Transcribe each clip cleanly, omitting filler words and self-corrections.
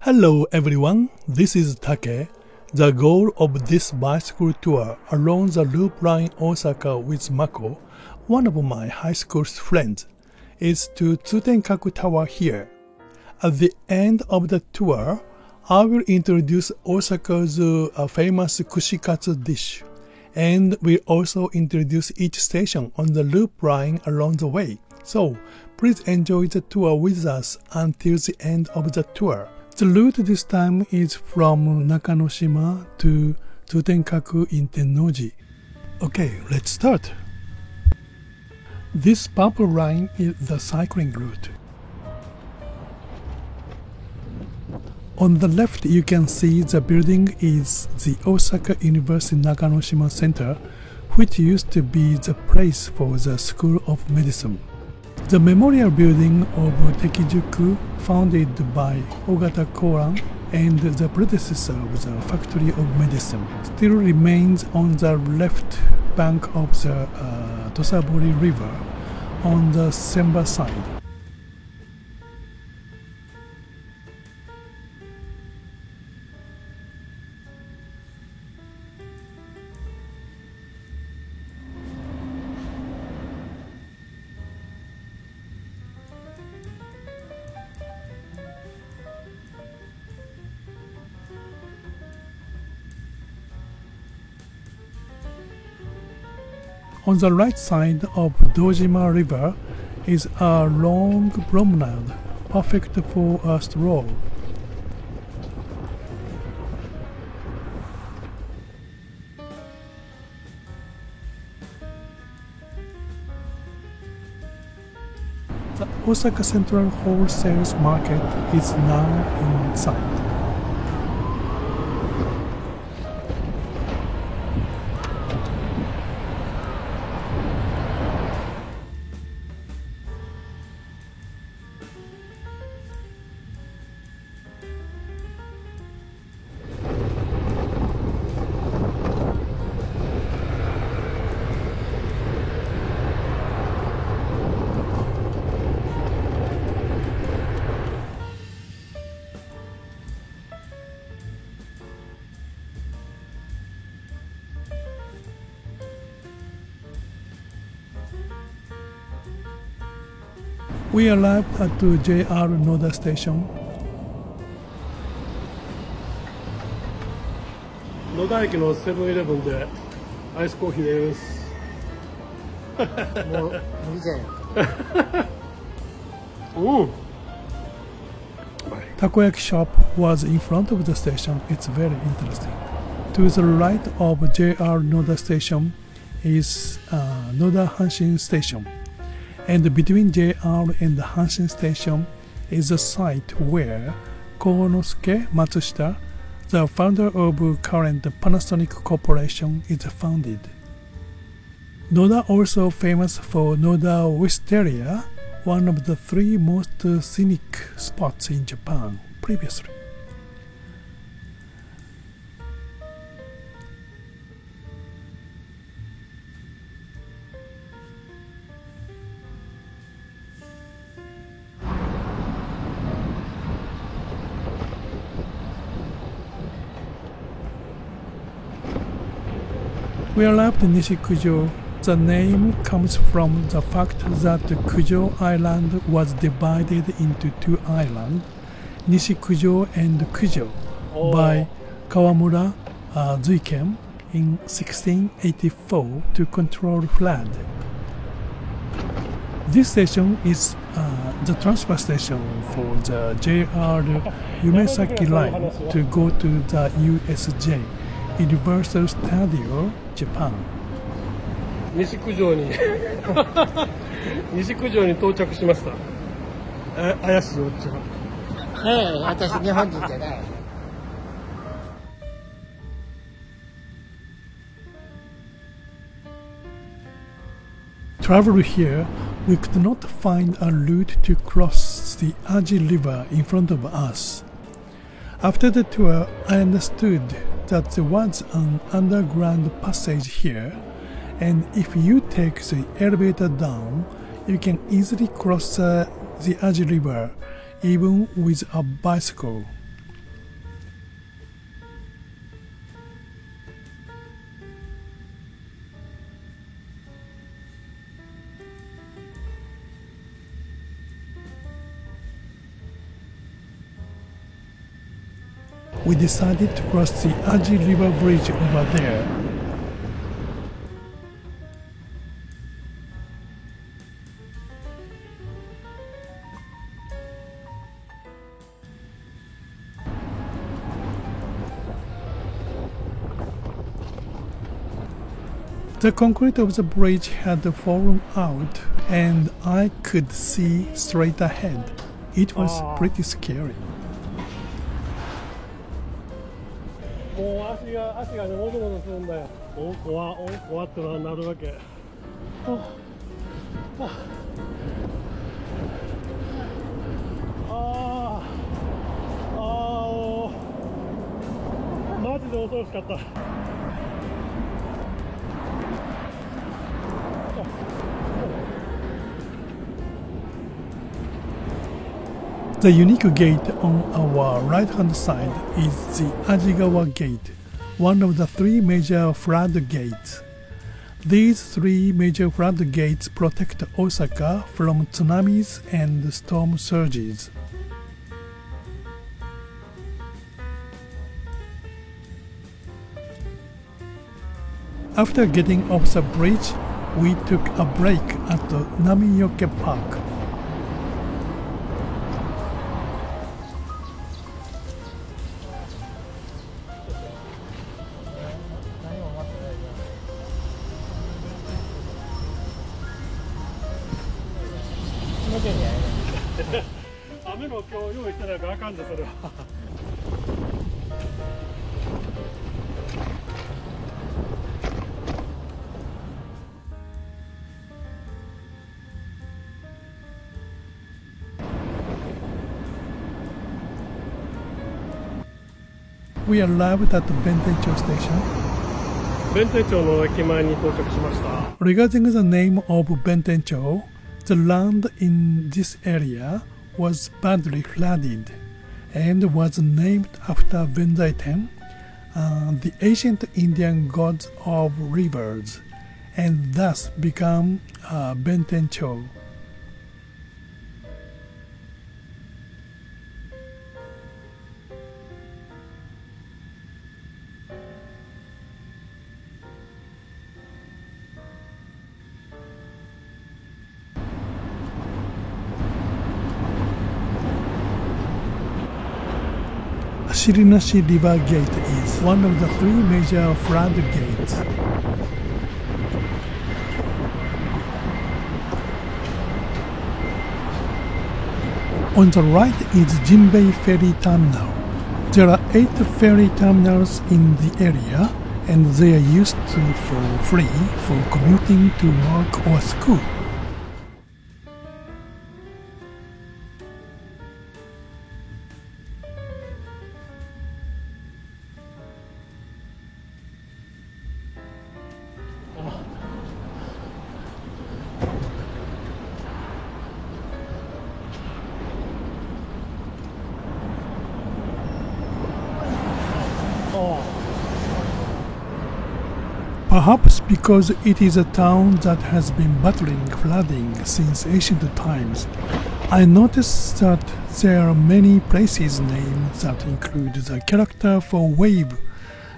Hello everyone, this is Take. The goal of this bicycle tour along the Loop Line Osaka with Mako, one of my high school friends, is to Tsutenkaku Tower here. At the end of the tour, I will introduce Osaka's famous kushikatsu dish, and will also introduce each station on the Loop Line along the way. So, please enjoy the tour with us until the end of the tour. The route this time is from Nakanoshima to Tsutenkaku in Tennoji. Okay, let's start. This purple line is the cycling route. On the left you can see the building is the Osaka University Nakanoshima Center, which used to be the place for the School of Medicine. The memorial building of Tekijuku, founded by Ogata Koran and the predecessor of the Factory of Medicine, still remains on the left bank of the Tosabori River on the Senba side. On the right side of Dojima River is a long promenade, perfect for a stroll. The Osaka Central Wholesale Market is now in sight. We arrived at the JR Noda station. 野田駅のセブンイレブンでアイスコーヒーです。もう無理じゃん。Takoyaki shop was in front of the station. It's very interesting. To the right of JR Noda station is Noda Hanshin Station. And between JR and the Hanshin Station is a site where Konosuke Matsushita, the founder of current Panasonic Corporation, is founded. Noda also famous for Noda Wisteria, one of the 3 most scenic spots in Japan previously. We arrived in Nishikujo. The name comes from the fact that Kujo Island was divided into 2 islands, Nishikujo and Kujo, by Kawamura Zuiken in 1684 to control flood. This station is the transfer station for the JR Yumesaki line to go to the USJ, Universal Studio Japan. 西九条に西九条に到着しました。怪しいおっちゃん。私日本人じゃない。Travel here, we could not find a route to cross the Aji River in front of us. After the tour, I understood that there was an underground passage here, and if you take the elevator down, you can easily cross the Aji River even with a bicycle. we decided to cross the Aji River Bridge over there. The concrete of the bridge had fallen out and I could see straight ahead. It was pretty scary. もう足がね、もぞもぞするんだよ。怖ってなるわけ。マジで恐ろしかった。The unique gate on our right-hand side is the Ajigawa Gate, one of the three major floodgates. These three major floodgates protect Osaka from tsunamis and storm surges. After getting off the bridge, we took a break at Namiyoke Park. We arrived at Bentencho Station. 弁天町の駅前に到着しました。 Regarding the name of Bentencho, the land in this area was badly flooded and was named after Benzaiten, the ancient Indian gods of rivers, and thus became Bentencho. Shirinashi River Gate is one of the three major flood gates. On the right is Jinbei Ferry Terminal. There are 8 ferry terminals in the area and they are used for free for commuting to work or school. Perhaps because it is a town that has been battling flooding since ancient times, I noticed that there are many places named that include the character for wave,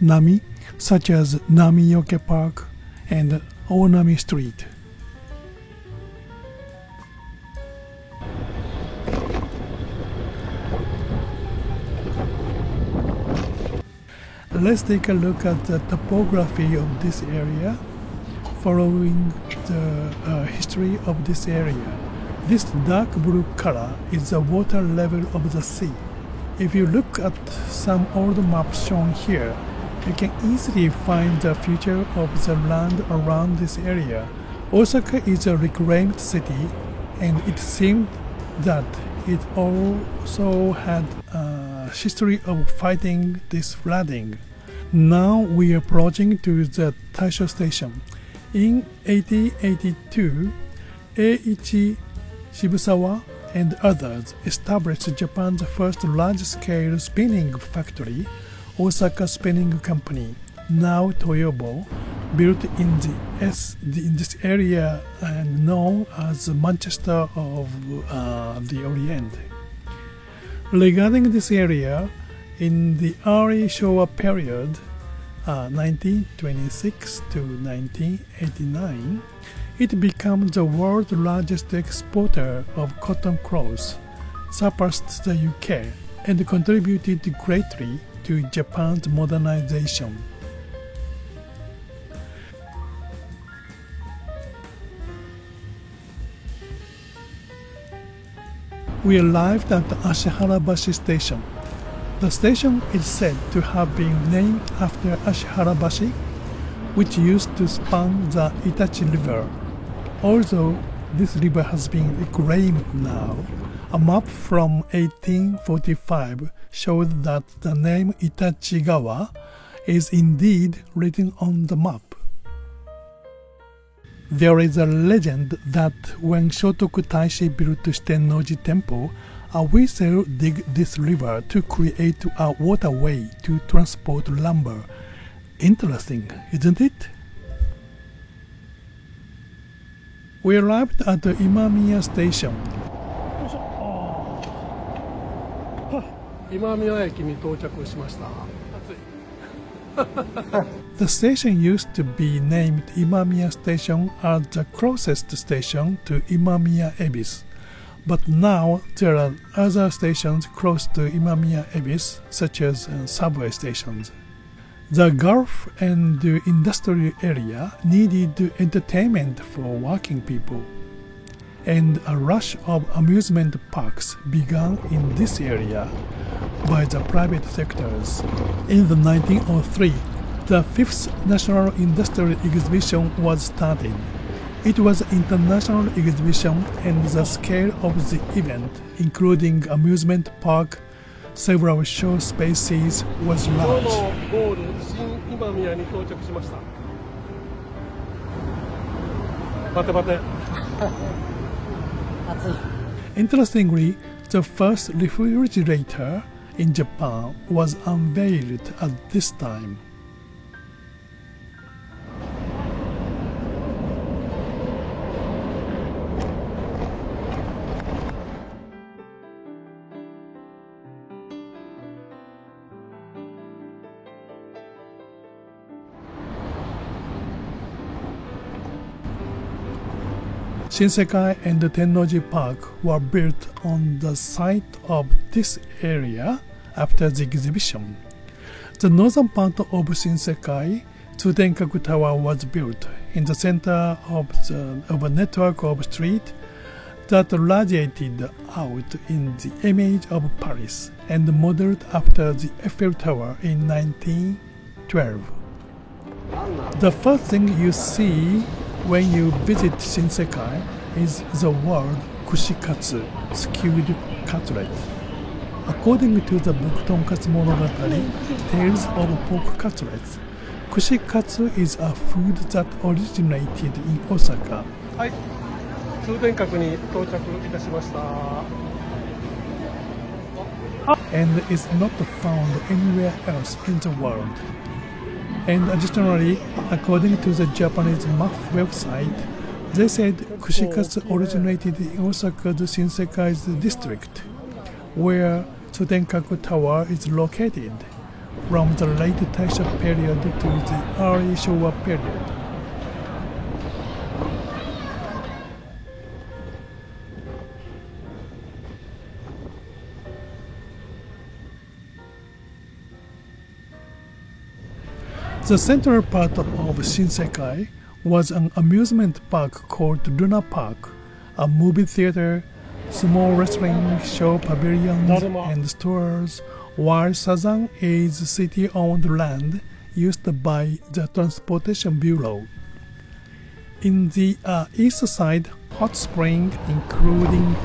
Nami, such as Namiyoke Park and Onami Street. Let's take a look at the topography of this area, following the history of this area. This dark blue color is the water level of the sea. If you look at some old maps shown here, you can easily find the future of the land around this area. Osaka is a reclaimed city, and it seemed that it also had a history of fighting this flooding. Now we are approaching to the Taisho Station. In 1882, Eiichi Shibusawa and others established Japan's first large-scale spinning factory, Osaka Spinning Company, now Toyobo, built in this area and known as the Manchester of the Orient. Regarding this area, In the early Showa period, 1926 to 1989, it became the world's largest exporter of cotton cloth, surpassed the UK, and contributed greatly to Japan's modernization. We arrived at Ashiharabashi Station. The station is said to have been named after Ashiharabashi, which used to span the Itachi River. Although this river has been reclaimed now, a map from 1845 showed that the name Itachigawa is indeed written on the map. There is a legend that when Shotoku Taishi built Shitennoji Temple, a whistle dug this river to create a waterway to transport lumber. Interesting, isn't it? We arrived at the Imamiya Station. 今宮駅に到着しました。暑い。The station used to be named Imamiya Station as the closest station to Imamiya Ebis, but now there are other stations close to Imamiya Ebis, such as subway stations. The Gulf and the industrial area needed entertainment for working people, and a rush of amusement parks began in this area by the private sectors. In the 1903, the 5th National Industrial Exhibition was started. It was an international exhibition, and the scale of the event, including amusement park, several show spaces, was 今日 large. のゴール新今宮に到着しました。待て待て。Interestingly, the first refrigerator in Japan was unveiled at this time. Shinsekai and Tennoji Park were built on the site of this area after the exhibition. The northern part of Shinsekai, Tsutenkaku Tower, was built in the center of a network of streets that radiated out in the image of Paris and modeled after the Eiffel Tower in 1912. The first thing you see when you visit Shinsekai is the word kushikatsu, skewed cutlet. According to the book Tonkatsu Monogatari, Tales of Pork Cutlets, kushikatsu is a food that originated in Osaka. はい、通天閣に到着いたしました。And is not found anywhere else in the world. And additionally, according to the Japanese MAF website, they said kushikatsu originated in Osaka's Shinsekai's district, where Tsutenkaku Tower is located, from the late Taisha period to the early Showa period. The central part of Shinsekai was an amusement park called Luna Park, a movie theater, small wrestling show pavilions, and stores, while Sazan is city-owned land used by the Transportation Bureau. In the east side, hot spring, including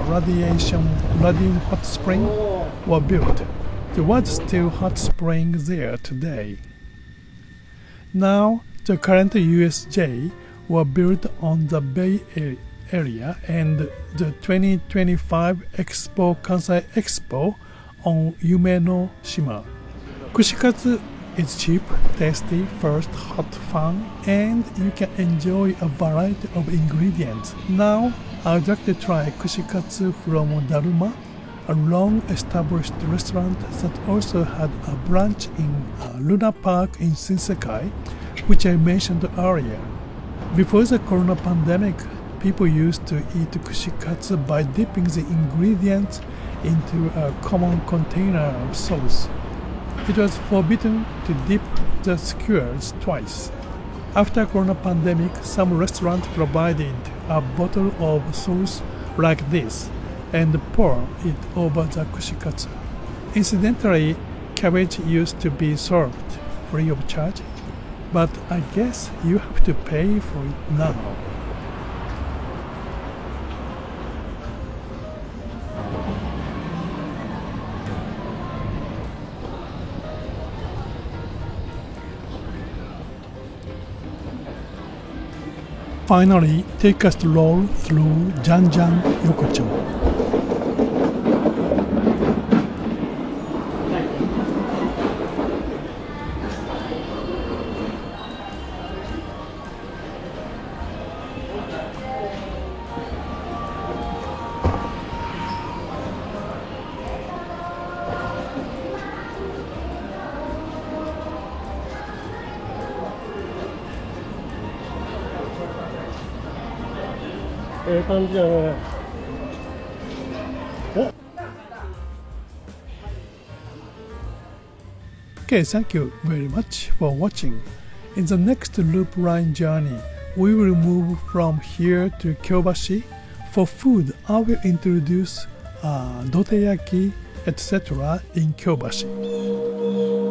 radium hot spring, were built. There was still hot spring there today. Now, the current USJ were built on the Bay Area, and the 2025 Expo Kansai Expo on Yume Shima. Kushikatsu is cheap, tasty, first, hot, fun, and you can enjoy a variety of ingredients. Now, I'd like to try kushikatsu from Daruma, a long-established restaurant that also had a branch in Luna Park in Shinsekai, which I mentioned earlier. Before the corona pandemic, people used to eat kushikatsu by dipping the ingredients into a common container of sauce. It was forbidden to dip the skewers twice. After corona pandemic, some restaurants provided a bottle of sauce like this and pour it over the kushikatsu. Incidentally, cabbage used to be served free of charge, but I guess you have to pay for it now. Finally, take a stroll through Janjan Yokocho. Okay, thank you very much for watching. In the next loop line journey, we will move from here to Kyobashi. For food, I will introduce doteyaki, etc. in Kyobashi.